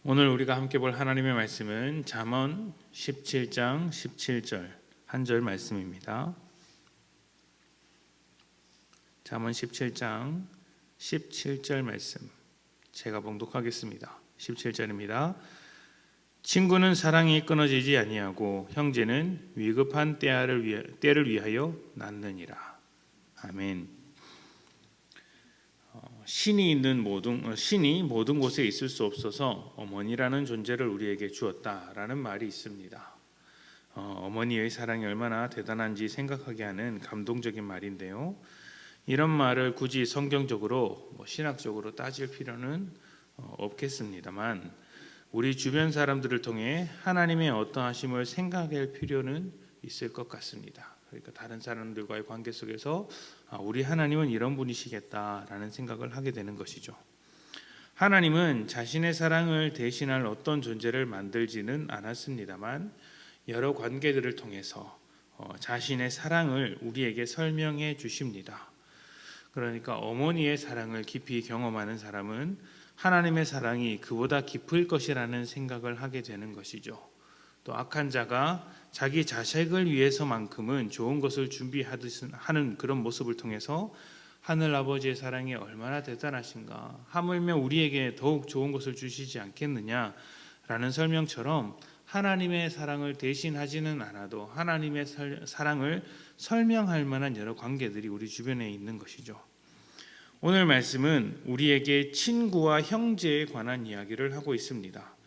오늘 우리가 함께 볼 하나님의 말씀은 잠언 17장 17절 한 절 말씀입니다. 잠언 17장 17절 말씀 제가 봉독하겠습니다. 17절입니다. 친구는 사랑이 끊어지지 아니하고 형제는 위급한 때를 위하여 낳느니라. 아멘. 신이 모든 곳에 있을 수 없어서 어머니라는 존재를 우리에게 주었다라는 말이 있습니다. 어머니의 사랑이 얼마나 대단한지 생각하게 하는 감동적인 말인데요. 이런 말을 굳이 성경적으로 신학적으로 따질 필요는 없겠습니다만 우리 주변 사람들을 통해 하나님의 어떠하심을 생각할 필요는 있을 것 같습니다. 그러니까 다른 사람들과의 관계 속에서 우리 하나님은 이런 분이시겠다라는 생각을 하게 되는 것이죠. 하나님은 자신의 사랑을 대신할 어떤 존재를 만들지는 않았습니다만 여러 관계들을 통해서 자신의 사랑을 우리에게 설명해 주십니다. 그러니까 어머니의 사랑을 깊이 경험하는 사람은 하나님의 사랑이 그보다 깊을 것이라는 생각을 하게 되는 것이죠. 또 악한 자가 자기 자식을 위해서만큼은 좋은 것을 준비하는 그런 모습을 통해서 하늘 아버지의 사랑이 얼마나 대단하신가, 하물며 우리에게 더욱 좋은 것을 주시지 않겠느냐라는 설명처럼 하나님의 사랑을 대신하지는 않아도 하나님의 사랑을 설명할 만한 여러 관계들이 우리 주변에 있는 것이죠. 오늘 말씀은 우리에게 친구와 형제에 관한 이야기를 하고 있습니다.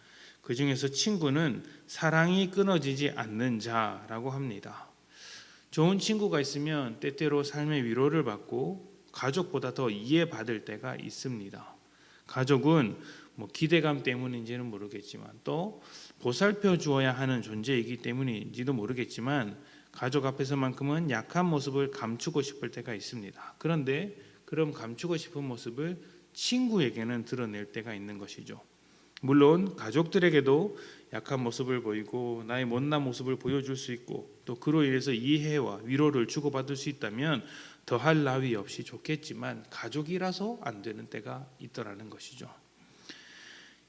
그 중에서 친구는 사랑이 끊어지지 않는 자라고 합니다. 좋은 친구가 있으면 때때로 삶의 위로를 받고 가족보다 더 이해받을 때가 있습니다. 가족은 기대감 때문인지는 모르겠지만 또 보살펴 주어야 하는 존재이기 때문인지도 모르겠지만 가족 앞에서만큼은 약한 모습을 감추고 싶을 때가 있습니다. 그런데 그럼 감추고 싶은 모습을 친구에게는 드러낼 때가 있는 것이죠. 물론 가족들에게도 약한 모습을 보이고 나의 못난 모습을 보여줄 수 있고 또 그로 인해서 이해와 위로를 주고받을 수 있다면 더할 나위 없이 좋겠지만 가족이라서 안 되는 때가 있더라는 것이죠.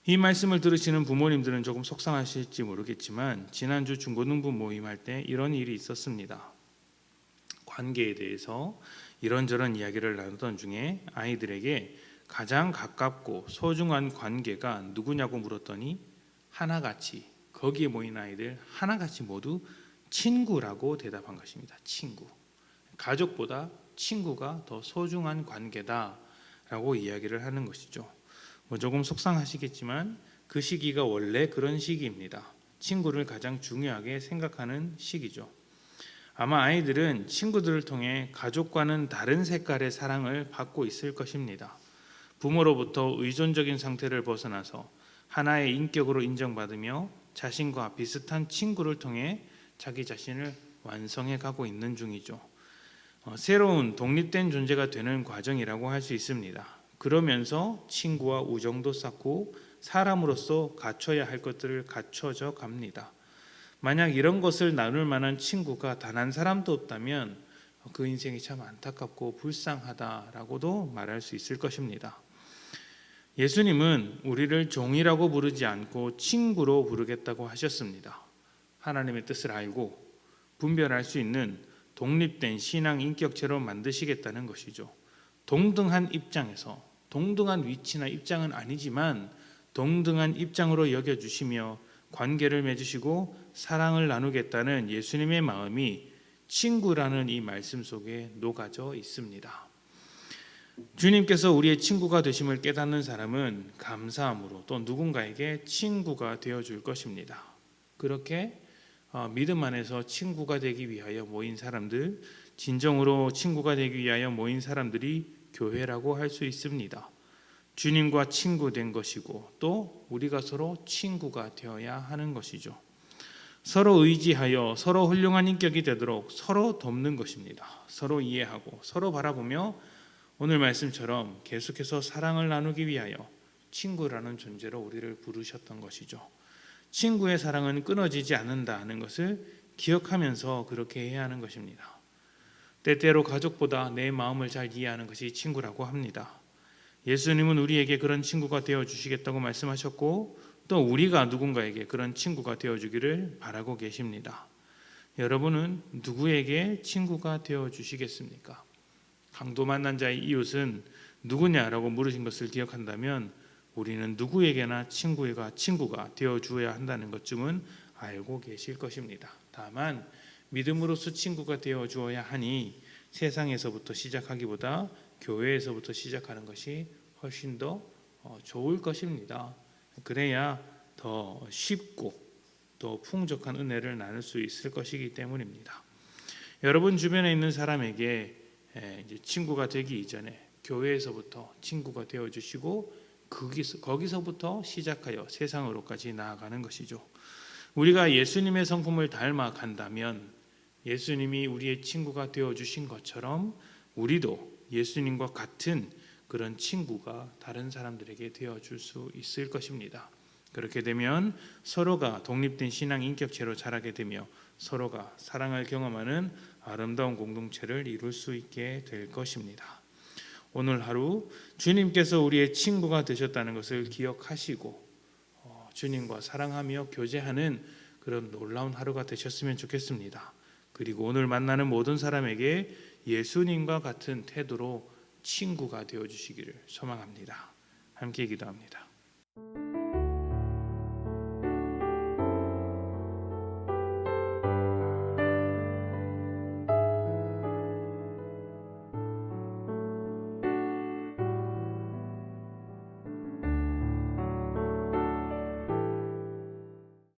이 말씀을 들으시는 부모님들은 조금 속상하실지 모르겠지만 지난주 중고등부 모임할 때 이런 일이 있었습니다. 관계에 대해서 이런저런 이야기를 나누던 중에 아이들에게 가장 가깝고 소중한 관계가 누구냐고 물었더니 하나같이, 거기에 모인 아이들 하나같이 모두 친구라고 대답한 것입니다. 친구. 가족보다 친구가 더 소중한 관계다라고 이야기를 하는 것이죠. 조금 속상하시겠지만 그 시기가 원래 그런 시기입니다. 친구를 가장 중요하게 생각하는 시기죠. 아마 아이들은 친구들을 통해 가족과는 다른 색깔의 사랑을 받고 있을 것입니다. 부모로부터 의존적인 상태를 벗어나서 하나의 인격으로 인정받으며 자신과 비슷한 친구를 통해 자기 자신을 완성해 가고 있는 중이죠. 새로운 독립된 존재가 되는 과정이라고 할 수 있습니다. 그러면서 친구와 우정도 쌓고 사람으로서 갖춰야 할 것들을 갖춰져 갑니다. 만약 이런 것을 나눌 만한 친구가 단 한 사람도 없다면 그 인생이 참 안타깝고 불쌍하다라고도 말할 수 있을 것입니다. 예수님은 우리를 종이라고 부르지 않고 친구로 부르겠다고 하셨습니다. 하나님의 뜻을 알고 분별할 수 있는 독립된 신앙 인격체로 만드시겠다는 것이죠. 동등한 입장에서, 동등한 위치나 입장은 아니지만 동등한 입장으로 여겨주시며 관계를 맺으시고 사랑을 나누겠다는 예수님의 마음이 친구라는 이 말씀 속에 녹아져 있습니다. 주님께서 우리의 친구가 되심을 깨닫는 사람은 감사함으로 또 누군가에게 친구가 되어줄 것입니다. 그렇게 믿음 안에서 친구가 되기 위하여 모인 사람들, 진정으로 친구가 되기 위하여 모인 사람들이 교회라고 할 수 있습니다. 주님과 친구 된 것이고 또 우리가 서로 친구가 되어야 하는 것이죠. 서로 의지하여 서로 훌륭한 인격이 되도록 서로 돕는 것입니다. 서로 이해하고 서로 바라보며 오늘 말씀처럼 계속해서 사랑을 나누기 위하여 친구라는 존재로 우리를 부르셨던 것이죠. 친구의 사랑은 끊어지지 않는다는 것을 기억하면서 그렇게 해야 하는 것입니다. 때때로 가족보다 내 마음을 잘 이해하는 것이 친구라고 합니다. 예수님은 우리에게 그런 친구가 되어주시겠다고 말씀하셨고 또 우리가 누군가에게 그런 친구가 되어주기를 바라고 계십니다. 여러분은 누구에게 친구가 되어주시겠습니까? 강도 만난 자의 이웃은 누구냐라고 물으신 것을 기억한다면 우리는 누구에게나 친구가 되어주어야 한다는 것쯤은 알고 계실 것입니다. 다만 믿음으로써 친구가 되어주어야 하니 세상에서부터 시작하기보다 교회에서부터 시작하는 것이 훨씬 더 좋을 것입니다. 그래야 더 쉽고 더 풍족한 은혜를 나눌 수 있을 것이기 때문입니다. 여러분 주변에 있는 사람에게 이제 친구가 되기 이전에 교회에서부터 친구가 되어주시고 거기서부터 시작하여 세상으로까지 나아가는 것이죠. 우리가 예수님의 성품을 닮아간다면 예수님이 우리의 친구가 되어주신 것처럼 우리도 예수님과 같은 그런 친구가 다른 사람들에게 되어줄 수 있을 것입니다. 그렇게 되면 서로가 독립된 신앙 인격체로 자라게 되며 서로가 사랑을 경험하는 아름다운 공동체를 이룰 수 있게 될 것입니다. 오늘 하루 주님께서 우리의 친구가 되셨다는 것을 기억하시고 주님과 사랑하며 교제하는 그런 놀라운 하루가 되셨으면 좋겠습니다. 그리고 오늘 만나는 모든 사람에게 예수님과 같은 태도로 친구가 되어주시기를 소망합니다. 함께 기도합니다.